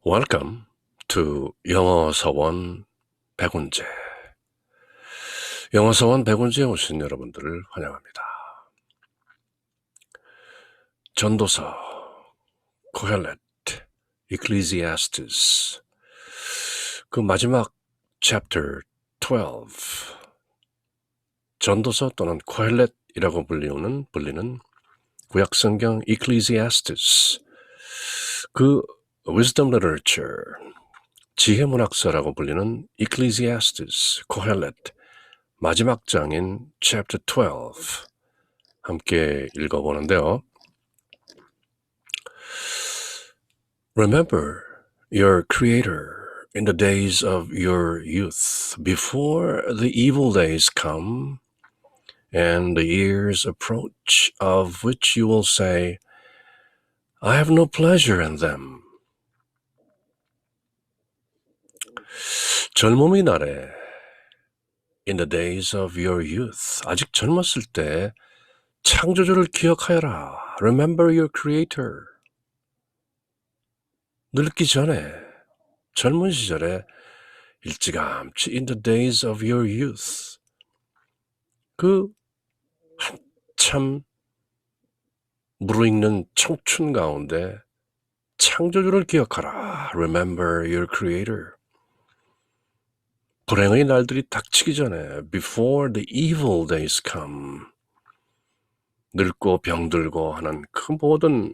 Welcome to 영어서원 백운재. 영어서원 백운재에 오신 여러분들을 환영합니다. 전도서, 코헬렛, Ecclesiastes, 그 마지막 chapter 12, 전도서 또는 코헬렛이라고 불리는 구약성경 Ecclesiastes, 그 wisdom literature, 지혜문학서라고 불리는 Ecclesiastes, 코헬렛, 마지막 장인 chapter 12 함께 읽어보는데요. Remember your Creator in the days of your youth, before the evil days come and the years approach, of which you will say, I have no pleasure in them. 젊음의 날에 In the days of your youth, 아직 젊었을 때 창조주를 기억하여라. Remember your Creator. 늙기 전에, 젊은 시절에 일찌감치 In the days of your youth, 그 한참 무르익는 청춘 가운데 창조주를 기억하라. Remember your Creator. 불행의 날들이 닥치기 전에 Before the evil days come, 늙고 병들고 하는 그 모든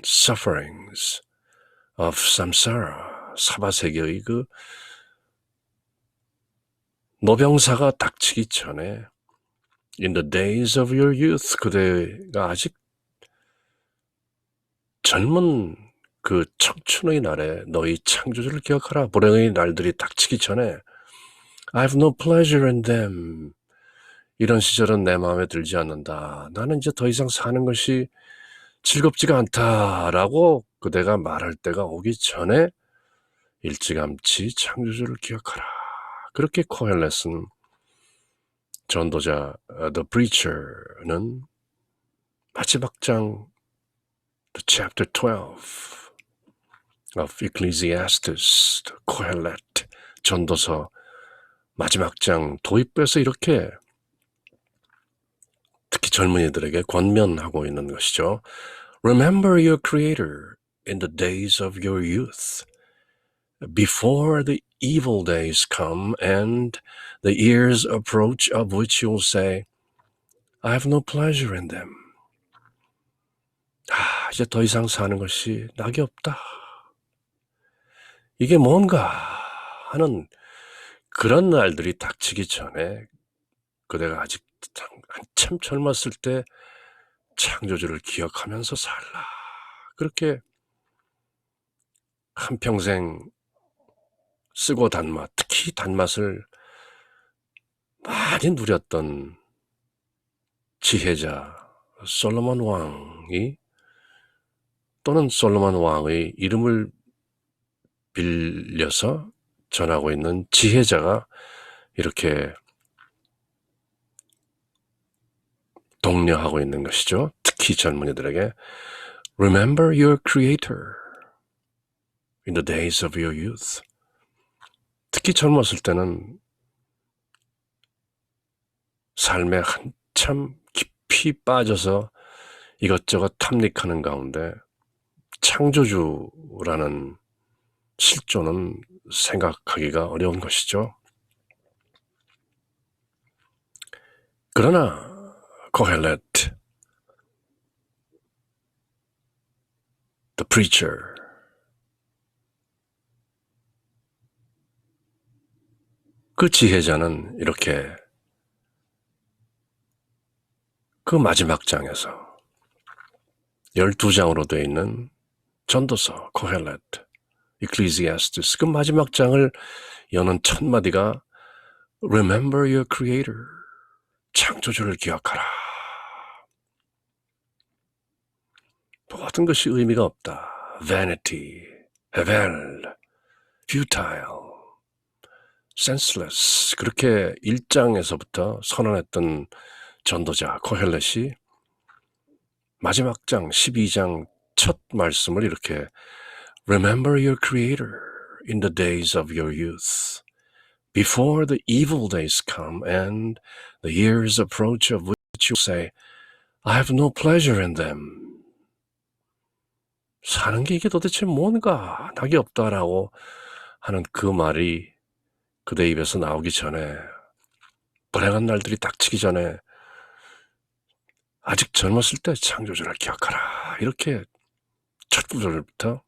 sufferings of samsara, 사바세계의 그 노병사가 닥치기 전에 In the days of your youth, 그대가 아직 젊은 그 청춘의 날에 너희 창조주를 기억하라. 불행의 날들이 닥치기 전에 I have no pleasure in them. 이런 시절은 내 마음에 들지 않는다. 나는 이제 더 이상 사는 것이 즐겁지가 않다라고 그대가 말할 때가 오기 전에 일찌감치 창조주를 기억하라. 그렇게 코헬렛은 전도자 The Preacher는 마지막 장 The chapter 12 of Ecclesiastes, 코헬렛, 전도서 마지막 장 도입부에서 이렇게 특히 젊은이들에게 권면하고 있는 것이죠. Remember your Creator in the days of your youth, before the evil days come and the years approach, of which you'll say, I have no pleasure in them. 이제 더 이상 사는 것이 낙이 없다. 이게 뭔가 하는 그런 날들이 닥치기 전에 그대가 아직 한참 젊었을 때 창조주를 기억하면서 살라. 그렇게 한평생 쓰고 단맛, 특히 단맛을 많이 누렸던 지혜자 솔로몬 왕이 또는 솔로몬 왕의 이름을 빌려서 전하고 있는 지혜자가 이렇게 독려하고 있는 것이죠. 특히 젊은이들에게 Remember your Creator in the days of your youth. 특히 젊었을 때는 삶에 한참 깊이 빠져서 이것저것 탐닉하는 가운데 창조주라는 실존은 생각하기가 어려운 것이죠. 그러나 코헬렛, The Preacher, 그 지혜자는 이렇게 그 마지막 장에서 12장으로 되어 있는 전도서, 코헬렛, Ecclesiastes, 그 마지막 장을 여는 첫 마디가 Remember your Creator, 창조주를 기억하라. 모든 것이 의미가 없다. Vanity, hevel, futile, senseless. 그렇게 1장에서부터 선언했던 전도자 코헬렛이 마지막 장 12장 첫 말씀을 이렇게 Remember your Creator in the days of your youth, before the evil days come and the years approach of which you say, I have no pleasure in them. 사는 게 이게 도대체 뭔가 낙이 없다라고 하는 그 말이 그대 입에서 나오기 전에, 불행한 날들이 닥치기 전에 아직 젊었을 때 창조주를 기억하라, 이렇게 첫 구절부터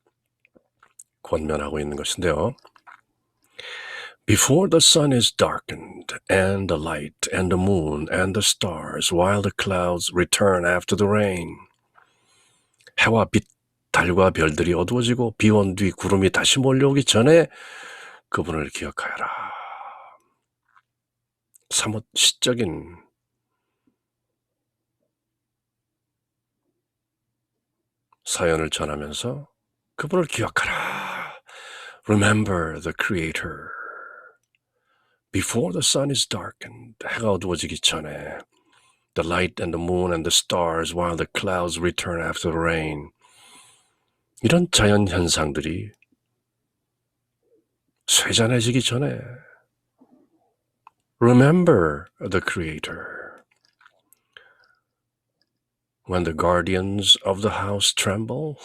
권면하고 있는 것인데요. Before the sun is darkened, and the light, and the moon, and the stars, while the clouds return after the rain. 해와 빛, 달과 별들이 어두워지고 비 온 뒤 구름이 다시 몰려오기 전에 그분을 기억하여라. 사뭇 시적인 사연을 전하면서 그분을 기억하라. Remember the Creator. Before the sun is darkened, 해가 어두워지기 전에, the light and the moon and the stars while the clouds return after the rain. 이런 자연 현상들이 쇠잔해지기 전에 remember the Creator. When the guardians of the house tremble,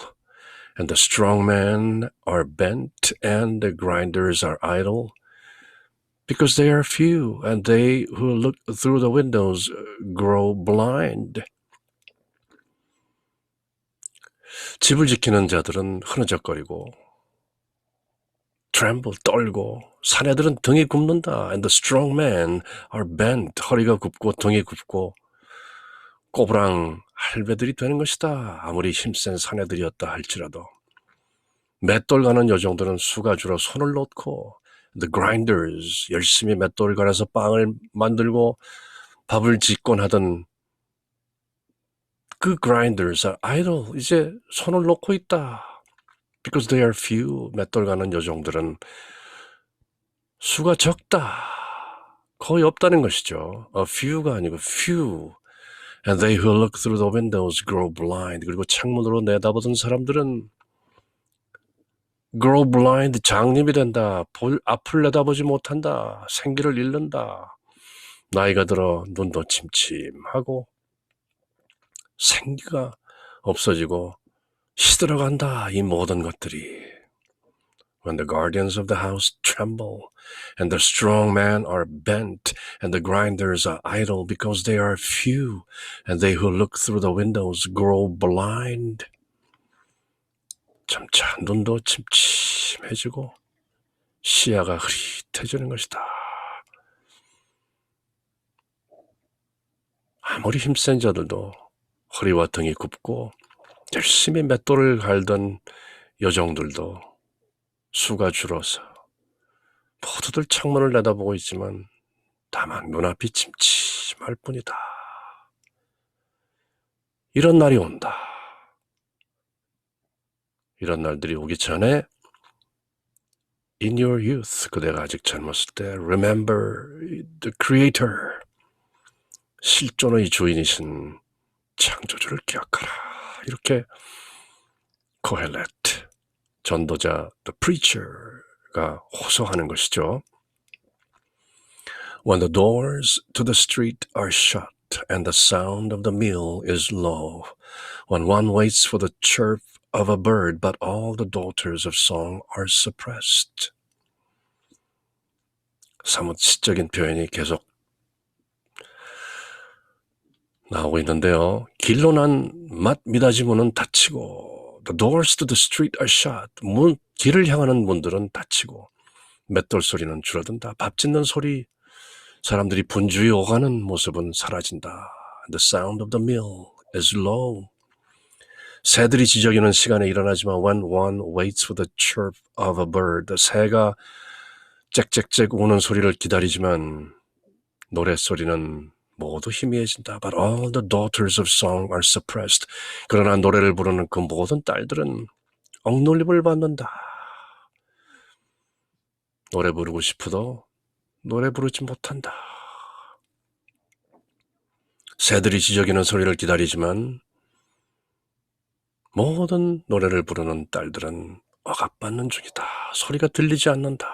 and the strong men are bent, and the grinders are idle, because they are few, and they who look through the windows grow blind. 집을 지키는 자들은 흐느적거리고, tremble, 떨고, 사내들은 등이 굽는다. And the strong men are bent, 허리가 굽고 등이 굽고 꼬부랑 할배들이 되는 것이다. 아무리 힘센 사내들이었다 할지라도. 맷돌 가는 여종들은 수가 줄어 손을 놓고, the grinders, 열심히 맷돌 갈아서 빵을 만들고 밥을 짓곤 하던 그 grinders are idle, 이제 손을 놓고 있다. Because they are few, 맷돌 가는 여종들은 수가 적다. 거의 없다는 것이죠. A few가 아니고 few. And they who look through the windows grow blind. 그리고 창문으로 내다보던 사람들은 grow blind, 장님이 된다. 앞을 내다보지 못한다. 생기를 잃는다. 나이가 들어 눈도 침침하고 생기가 없어지고 시들어간다. 이 모든 것들이. When the guardians of the house tremble, and the strong men are bent, and the grinders are idle because they are few, and they who look through the windows grow blind. 점차 눈도 침침해지고 시야가 흐릿해지는 것이다. 아무리 힘센 자들도 허리와 등이 굽고 열심히 맷돌을 갈던 여종들도 수가 줄어서 모두들 창문을 내다보고 있지만 다만 눈앞이 침침할 뿐이다. 이런 날이 온다. 이런 날들이 오기 전에 in your youth, 그대가 아직 젊었을 때 remember the Creator, 실존의 주인이신 창조주를 기억하라. 이렇게 코헬렛, 전도자 the preacher가 호소하는 것이죠. When the doors to the street are shut and the sound of the mill is low, when one waits for the chirp of a bird but all the daughters of song are suppressed. 사뭇 시적인 표현이 계속 나오고 있는데요. 길로 난 맛 미닫이 문은 닫히고, the doors to the street are shut. 길을 향하는 문들은 닫히고, 맷돌 소리는 줄어든다. 밥 짓는 소리, 사람들이 분주히 오가는 모습은 사라진다. The sound of the mill is low. 새들이 지저귀는 시간에 일어나지만 when one waits for the chirp of a bird, 새가 짹짹짹 우는 소리를 기다리지만 노랫소리는 모두 희미해진다. But all the daughters of song are suppressed. 그러나 노래를 부르는 그 모든 딸들은 억눌림을 받는다. 노래 부르고 싶어도 노래 부르지 못한다. 새들이 지저귀는 소리를 기다리지만 모든 노래를 부르는 딸들은 억압받는 중이다. 소리가 들리지 않는다.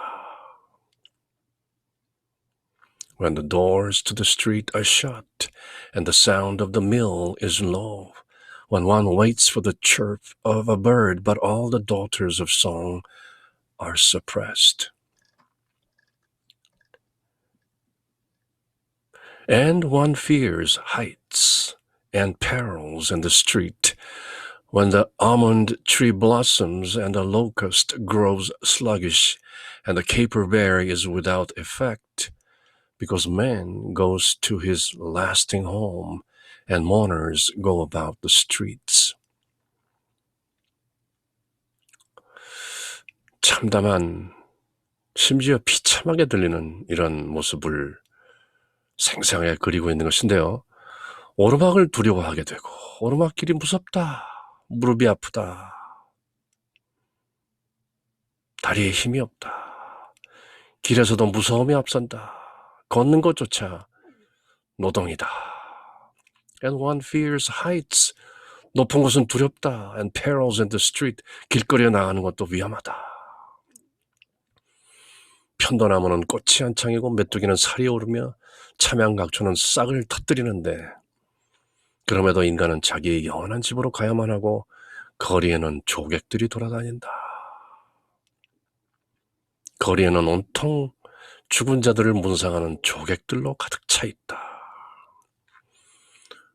When the doors to the street are shut and the sound of the mill is low, when one waits for the chirp of a bird, but all the daughters of song are suppressed. And one fears heights and perils in the street, when the almond tree blossoms and the locust grows sluggish, and the caperberry is without effect, because man goes to his lasting home, and mourners go about the streets. 참담한, 심지어 비참하게 들리는 이런 모습을 생생하게 그리고 있는 것인데요. 오르막을 두려워하게 되고 오르막길이 무섭다, 무릎이 아프다, 다리에 힘이 없다, 길에서도 무서움이 앞선다, 걷는 것조차 노동이다. And one fears heights, 높은 곳은 두렵다. And perils in the street, 길거리에 나가는 것도 위험하다. 편도나무는 꽃이 한창이고 메뚜기는 살이 오르며 참양각초는 싹을 터뜨리는데, 그럼에도 인간은 자기의 영원한 집으로 가야만 하고 거리에는 조객들이 돌아다닌다. 거리에는 온통 죽은 자들을 문상하는 조객들로 가득 차 있다.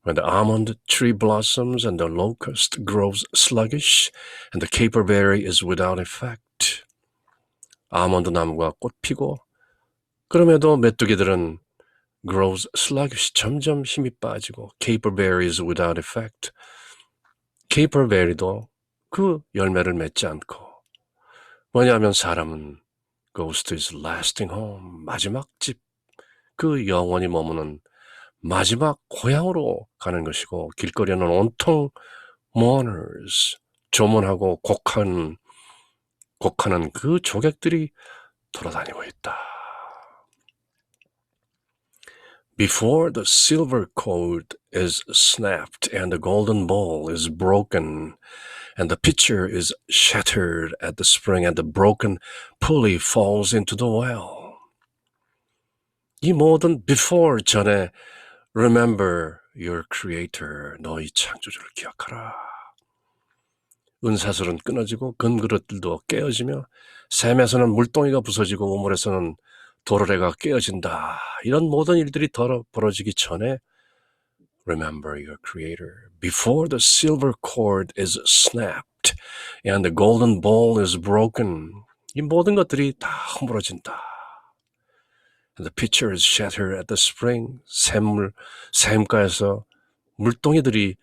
When the almond tree blossoms and the locust grows sluggish and the caperberry is without effect. 아몬드 나무가 꽃 피고 그럼에도 메뚜기들은 grows sluggish, 점점 힘이 빠지고 caperberry is without effect. caperberry도 그 열매를 맺지 않고, 뭐냐면 사람은 goes to his lasting home, 마지막 집, 그 영원히 머무는 마지막 고향으로 가는 것이고, 길거리에는 온통 mourners, 조문하고 곡하는 그 조객들이 돌아다니고 있다. Before the silver cord is snapped and the golden bowl is broken and the pitcher is shattered at the spring and the broken pulley falls into the well. 이 모든 before 전에 remember your creator, 너희 창조주를 기억하라. 은사슬은 끊어지고 금그릇들도 깨어지며 샘에서는 물동이가 부서지고 우물에서는 도르래가 깨어진다. 이런 모든 일들이 벌어지기 전에 remember your creator. Before the silver cord is snapped and the golden bowl is broken. 이 모든 것들이 다 허물어진다. And the pitcher is shattered at the spring. 샘가에서 물동이들이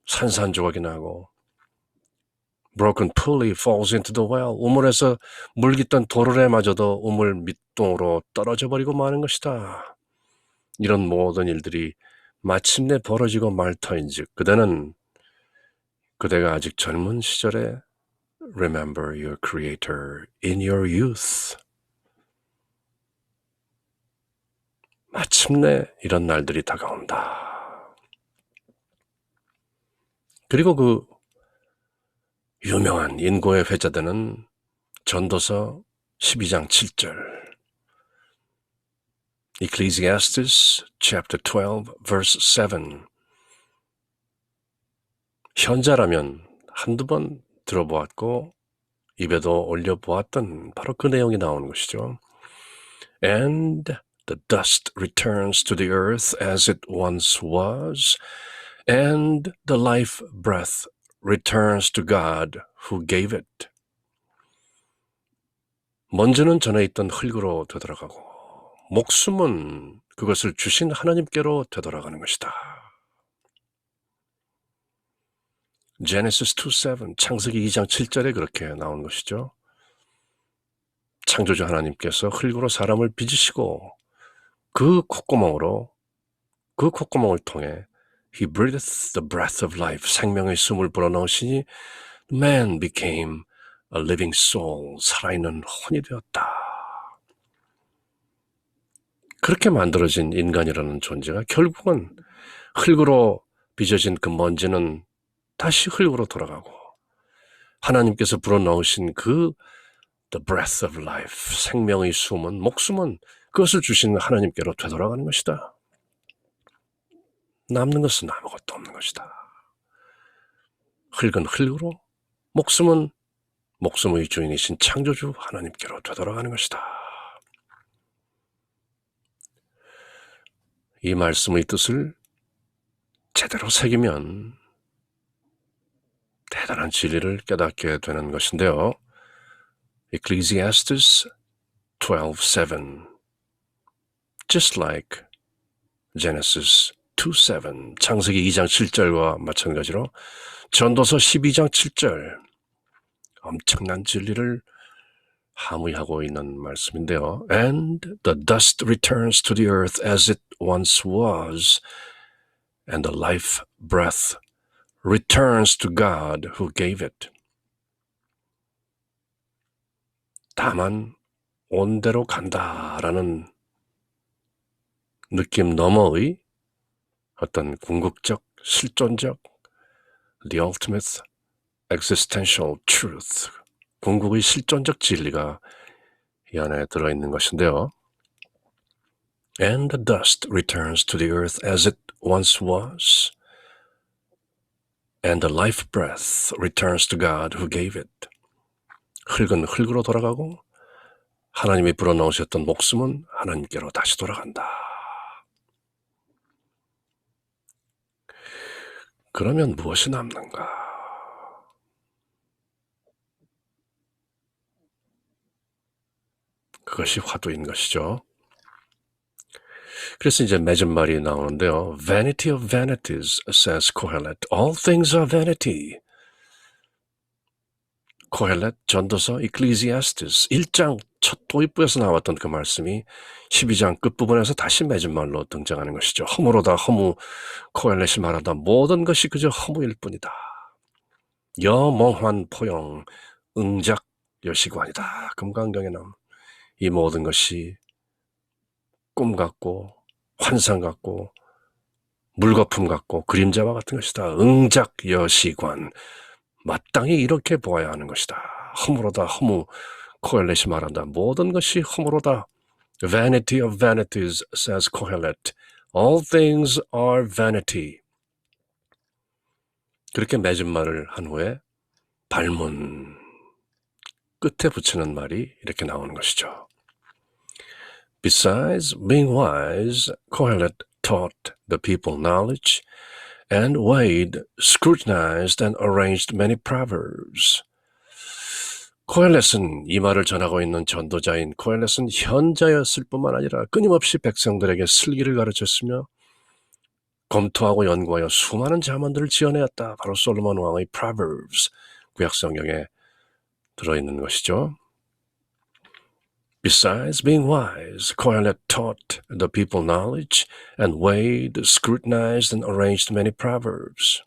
산산조각이 나고 broken pulley falls into the well. 우물에서 물 깃던 도르래마저도 우물 밑동으로 떨어져 버리고 마는 것이다. 이런 모든 일들이 마침내 벌어지고 말 터인즉 그대가 아직 젊은 시절에 remember your creator in your youth. 마침내 이런 날들이 다가온다. 그리고 그 유명한 인고의 회자되는 전도서 12장 7절, Ecclesiastes chapter 12 verse 7. 현자라면 한두 번 들어보았고 입에도 올려보았던 바로 그 내용이 나오는 것이죠. And the dust returns to the earth as it once was, and the life breath returns to God who gave it. 먼지는 전에 있던 흙으로 되돌아가고 목숨은 그것을 주신 하나님께로 되돌아가는 것이다. Genesis 2:7, 창세기 2장 7절에 그렇게 나온 것이죠. 창조주 하나님께서 흙으로 사람을 빚으시고 그 콧구멍을 통해 He breathed the breath of life, 생명의 숨을 불어넣으시니 man became a living soul, 살아있는 혼이 되었다. 그렇게 만들어진 인간이라는 존재가 결국은 흙으로 빚어진 그 먼지는 다시 흙으로 돌아가고 하나님께서 불어넣으신 그 the breath of life, 생명의 숨은, 목숨은 그것을 주신 하나님께로 되돌아가는 것이다. 남는 것은 아무것도 없는 것이다. 흙은 흙으로, 목숨은 목숨의 주인이신 창조주 하나님께로 되돌아가는 것이다. 이 말씀의 뜻을 제대로 새기면 대단한 진리를 깨닫게 되는 것인데요. Ecclesiastes 12:7 Just like Genesis 2:7 창세기 2장 7절과 마찬가지로 전도서 12장 7절 엄청난 진리를 함의하고 있는 말씀인데요. And the dust returns to the earth as it once was, and the life breath returns to God who gave it. 다만 온대로 간다라는 느낌 너머의 어떤 궁극적, 실존적, the ultimate existential truth, 궁극의 실존적 진리가 이 안에 들어있는 것인데요. And the dust returns to the earth as it once was, and the life breath returns to God who gave it. 흙은 흙으로 돌아가고 하나님이 불어넣으셨던 목숨은 하나님께로 다시 돌아간다. 그러면 무엇이 남는가? 그것이 화두인 것이죠. 그래서 이제 맺은 말이 나오는데요. Vanity of vanities, says Kohelet. All things are vanity. 코헬렛 전도서 Ecclesiastes 1장 첫 도입부에서 나왔던 그 말씀이 12장 끝부분에서 다시 맺은 말로 등장하는 것이죠. 허무로다 허무. 코헬렛이 말하다 모든 것이 그저 허무일 뿐이다. 여몽환 포용 응작 여시관이다. 금강경에 나온 이 모든 것이 꿈 같고 환상 같고 물거품 같고 그림자와 같은 것이다. 응작 여시관. 마땅히 이렇게 보아야 하는 것이다. 허무로다 허무. 코헬렛이 말한다. 모든 것이 허무로다. Vanity of vanities, says Kohelet. All things are vanity. 그렇게 맺은 말을 한 후에 발문 끝에 붙이는 말이 이렇게 나오는 것이죠. Besides being wise, Kohelet taught the people knowledge and weighed, scrutinized, and arranged many proverbs. 코헬렛은 이 말을 전하고 있는 전도자인 코헬렛은 현자였을 뿐만 아니라 끊임없이 백성들에게 슬기를 가르쳤으며 검토하고 연구하여 수많은 잠언들을 지어내었다. 바로 솔로몬 왕의 Proverbs, 구약성경에 들어있는 것이죠. Besides being wise, Kohelet taught the people knowledge and weighed, scrutinized, and arranged many proverbs.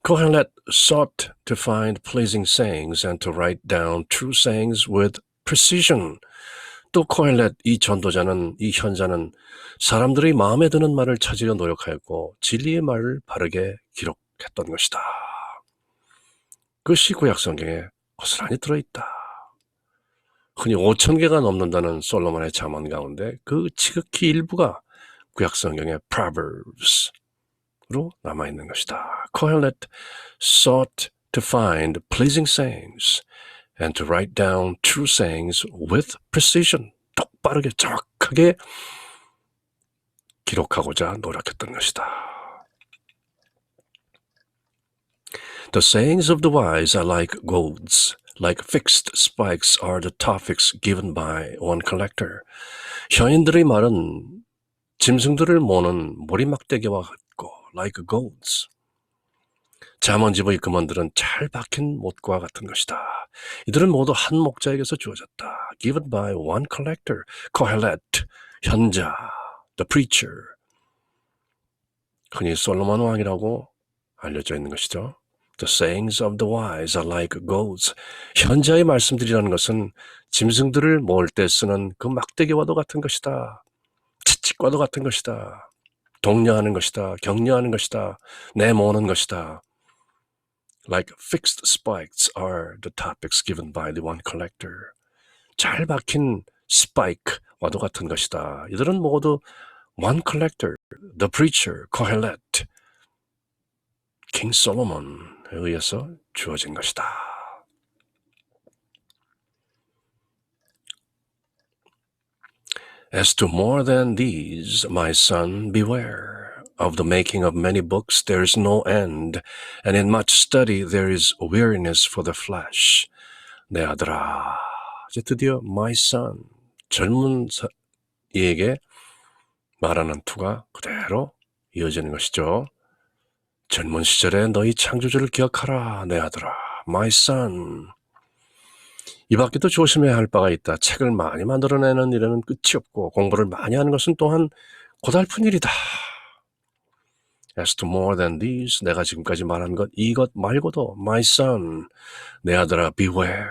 Kohelet sought to find pleasing sayings and to write down true sayings with precision. 또 코헬렛 이 전도자는 이 현자는 사람들의 마음에 드는 말을 찾으려 노력하였고 진리의 말을 바르게 기록했던 것이다. 그것이 구약성경에 고스란히 들어있다. 흔히 5,000개가 넘는다는 솔로몬의 잠언 가운데 그 지극히 일부가 구약성경의 Proverbs로 남아있는 것이다. Kohelet sought to find pleasing sayings and to write down true sayings with precision. 똑바르게 정확하게 기록하고자 노력했던 것이다. The sayings of the wise are like goads. Like fixed spikes are the topics given by one collector. 현인들의 말은 짐승들을 모는 모리막대기와 같고 like goads. 잠언집의 금원들은 잘 박힌 못과 같은 것이다. 이들은 모두 한 목자에게서 주어졌다. Given by one collector. Kohelet, 현자, the preacher. 흔히 솔로몬 왕이라고 알려져 있는 것이죠. The sayings of the wise are like goads. 현자의 말씀들이라는 것은 짐승들을 모을 때 쓰는 그 막대기와도 같은 것이다. 채찍과도 같은 것이다. 독려하는 것이다. 격려하는 것이다. 내모는 것이다. Like fixed spikes are the topics given by the one collector. 잘 박힌 스파이크와도 같은 것이다. 이들은 모두 one collector, the preacher, Kohelet, king Solomon에 의해서 주어진 것이다. As to more than these, my son, beware. Of the making of many books there is no end, and in much study there is weariness for the flesh. 내 아들아, 이제 드디어 my son, 젊은 이에게 말하는 투가 그대로 이어지는 것이죠. 젊은 시절에 너희 창조주를 기억하라, 내 아들아, my son. 이 밖에도 조심해야 할 바가 있다. 책을 많이 만들어내는 일에는 끝이 없고 공부를 많이 하는 것은 또한 고달픈 일이다. As to more than these, 내가 지금까지 말한 것, 이것 말고도 my son, 내 아들아, beware,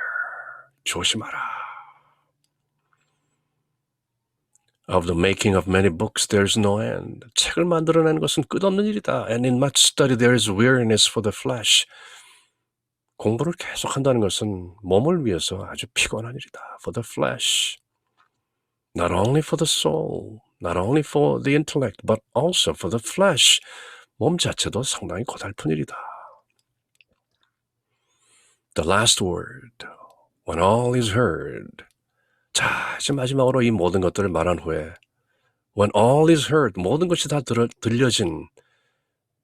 조심하라. Of the making of many books there is no end. 책을 만들어내는 것은 끝없는 일이다. And in much study there is weariness for the flesh. 공부를 계속한다는 것은 몸을 위해서 아주 피곤한 일이다. For the flesh. Not only for the soul, not only for the intellect, but also for the flesh. 몸 자체도 상당히 고달픈 일이다. The last word, when all is heard. 자, 이제 마지막으로 이 모든 것들을 말한 후에 when all is heard, 모든 것이 다 들려진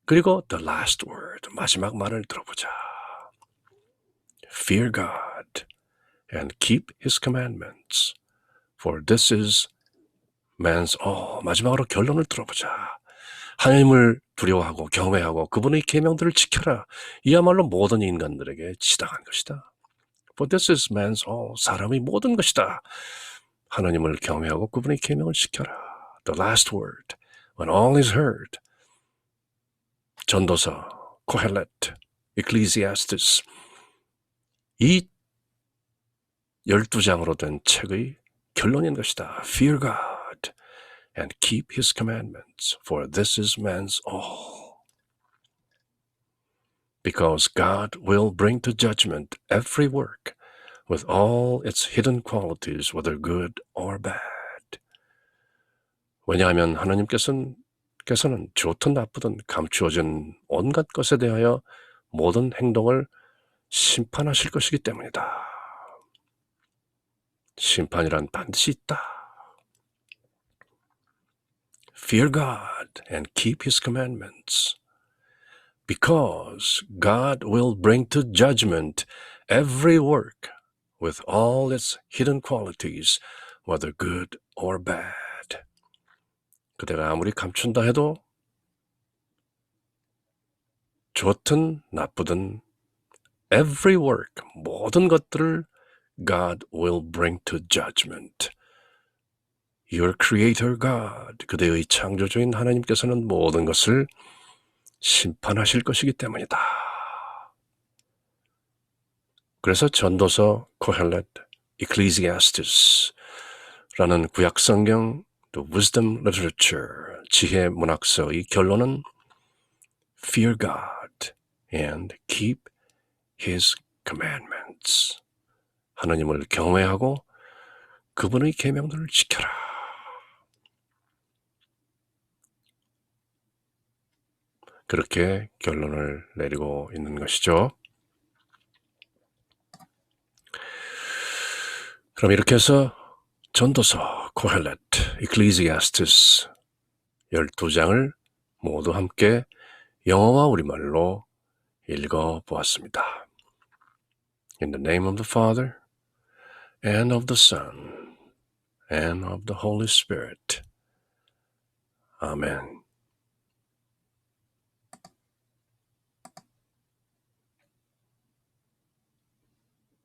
그리고 the last word, 마지막 말을 들어보자. Fear God and keep His commandments, for this is man's all. 마지막으로 결론을 들어보자. 하나님을 두려워하고 경외하고 그분의 계명들을 지켜라. 이야말로 모든 인간들에게 지당한 것이다. For this is man's all. 사람의 모든 것이다. 하나님을 경외하고 그분의 계명을 지켜라. The last word, when all is heard. 전도서, 코헬렛, Ecclesiastes. 이 12장으로 된 책의 결론인 것이다. Fear God and keep His commandments, for this is man's all. Because God will bring to judgment every work with all its hidden qualities, whether good or bad. 왜냐하면 하나님께서는 좋든 나쁘든 감추어진 온갖 것에 대하여 모든 행동을 심판하실 것이기 때문이다. 심판이란 반드시 있다. Fear God and keep His commandments, because God will bring to judgment every work with all its hidden qualities, whether good or bad. 그대가 아무리 감춘다 해도 좋든 나쁘든 every work, 모든 것들을 God will bring to judgment. Your creator God, 그대의 창조주인 하나님께서는 모든 것을 심판하실 것이기 때문이다. 그래서 전도서, 코헬렛, Ecclesiastes 라는 구약성경, The Wisdom Literature, 지혜 문학서의 결론은 Fear God and keep His commandments. 하나님을 경외하고 그분의 계명들을 지켜라. 그렇게 결론을 내리고 있는 것이죠. 그럼 이렇게 해서 전도서, 코헬렛, Ecclesiastes 12장을 모두 함께 영어와 우리말로 읽어보았습니다. In the name of the Father, and of the Son, and of the Holy Spirit. Amen.